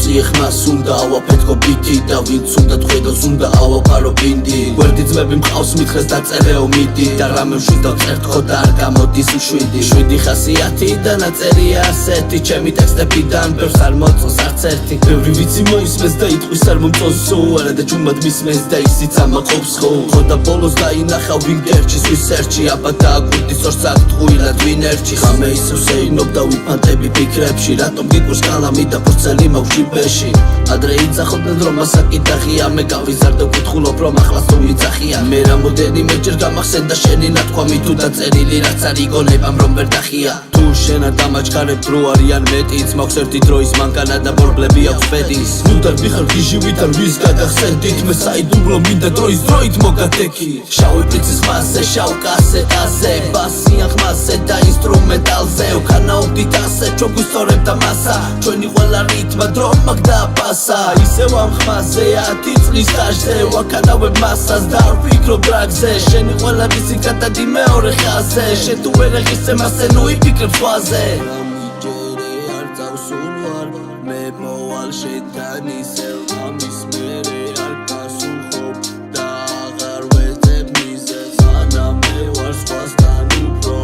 ციე ხმას უნდა ავაფეთქო ბიტი და ვინც უნდა თხედოს უნდა ავაფარო პინდი გვერდი ძმები მყავს მითხეს დაწერეო მიდი და რამე ვშვიდ დავწერთხო და არ გამოდის მშვიდი 7 ხასიათი და ნაწერია ასეთი ჩემი ტექსტებიდან ბევრს არ მოწონს არც ერთი ბევრი ვიცი მოისმეს და იტყვის არ მომწონსო არა და ჯუმად მისმეს და ისიც ამაყობს ხო და ბოლოს დაინახა ვინ გერჩის ვის ერჩი აბა დააკვირდის ორს აქტყვილად ვინ ერჩი ხამე ისევ შეინობ და ვიფანტები ფიქრებში რატომ გიკვირს კალამი და პორცელი მაქვს ჯიბეში ადრე იძახობდნენ რომ ასაკიდაღია მე გავიზარდე ვკითხულობ რომ ახლას თუ იცახია მე რამოდენიმეჯერ გამახსენდა შენი ნათქვამი თუ დაწერილი რაც არ იგონებამ რომ ვერ დახია თუ შენა დამაჩქარებ დრო არიან მეტიც მაქვს ერთი დროის მანქანა და ბორბლები აქვს პედის ნუდარ ვიხარ გიჟივით არ ვის გადახსენდით მე საიდუმლო მინდა დროით მოგადექი შავი პრიცის ხმაზე შავ კასეტაზე ბასიან ხმაზე და ინსტრუმენტალზე ვქანაობდით ასე ჩვენ გვისწორებ და მასა ჩვენი ყველა რითმა დრო მაგდა პასა ისევ ამ ხმაზე 10 წლის სტაჟზე ვაქანავებ მასას და არ ვფიქრობ დრაგზე შენი ყველა რისი გადადი მეორე ხაზზე შენ თუ ვერ აღისე მასე ნუ იფიქრებ სხვაზე ამიჯერე არ წავსულ ვარ მე მოვალ შენთან ისევ ამის მერე არ გასულხობ და აღარ ვეძებ მიზეზს ანა მე ვარ სხვასთან უფრო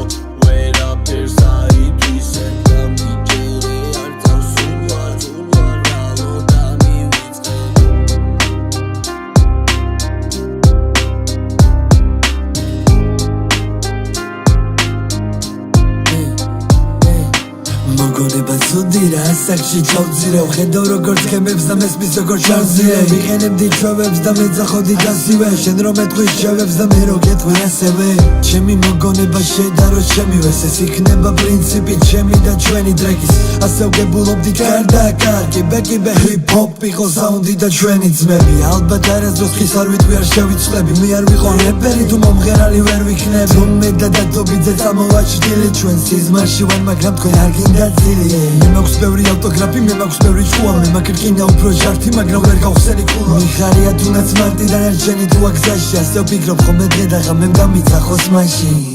ვერაფერს აითვისე ამიჯერე არ წავსულ ვარ რალო და მივიწყე მოგონება ზუდირა ასაკში ჩავძირე ვხედავ როგორც გემებს და მესმის როგორ ჩავზირე ვიყენებდი ჩვევებს და მეძახოდი გასივე შენ რომ ეთქვი შევებს და მე რო გეთქვი ასევე ჩემი მოგონება შედარო ჩემივეს ეს იქნება პრინციპი ჩემი და ჩვენი ტრეკის ასე ვგებულობდი კარდაკარ კიბე ჰიპ-ჰოპ იყო საუნდი და ჩვენი ძმები ალბათ არასდროს ხის არ ვიტყვი არ შევიცვლები მე არ ვიყო რეპერი თუ მომღერალი ვერ ვიქნები თუ მე და დადობიძე წამოვაჩრდილი ჩვენ სიზმარში ვარ მაგრამ თქვენ არ გინდა მე მაქვს ბევრი ავტოგრაფი მე მაქვს ბევრი ჭუა მე მაკრკინა უფრო ჟართი მაგრამ ვერ გავხსენი კულა მიხარია თუნდაც მარტიდან არ ჩენი თუ აგზაში ასე ვფიქრობ ხოლმე დღე და ღამე დამიცახოს მაშინ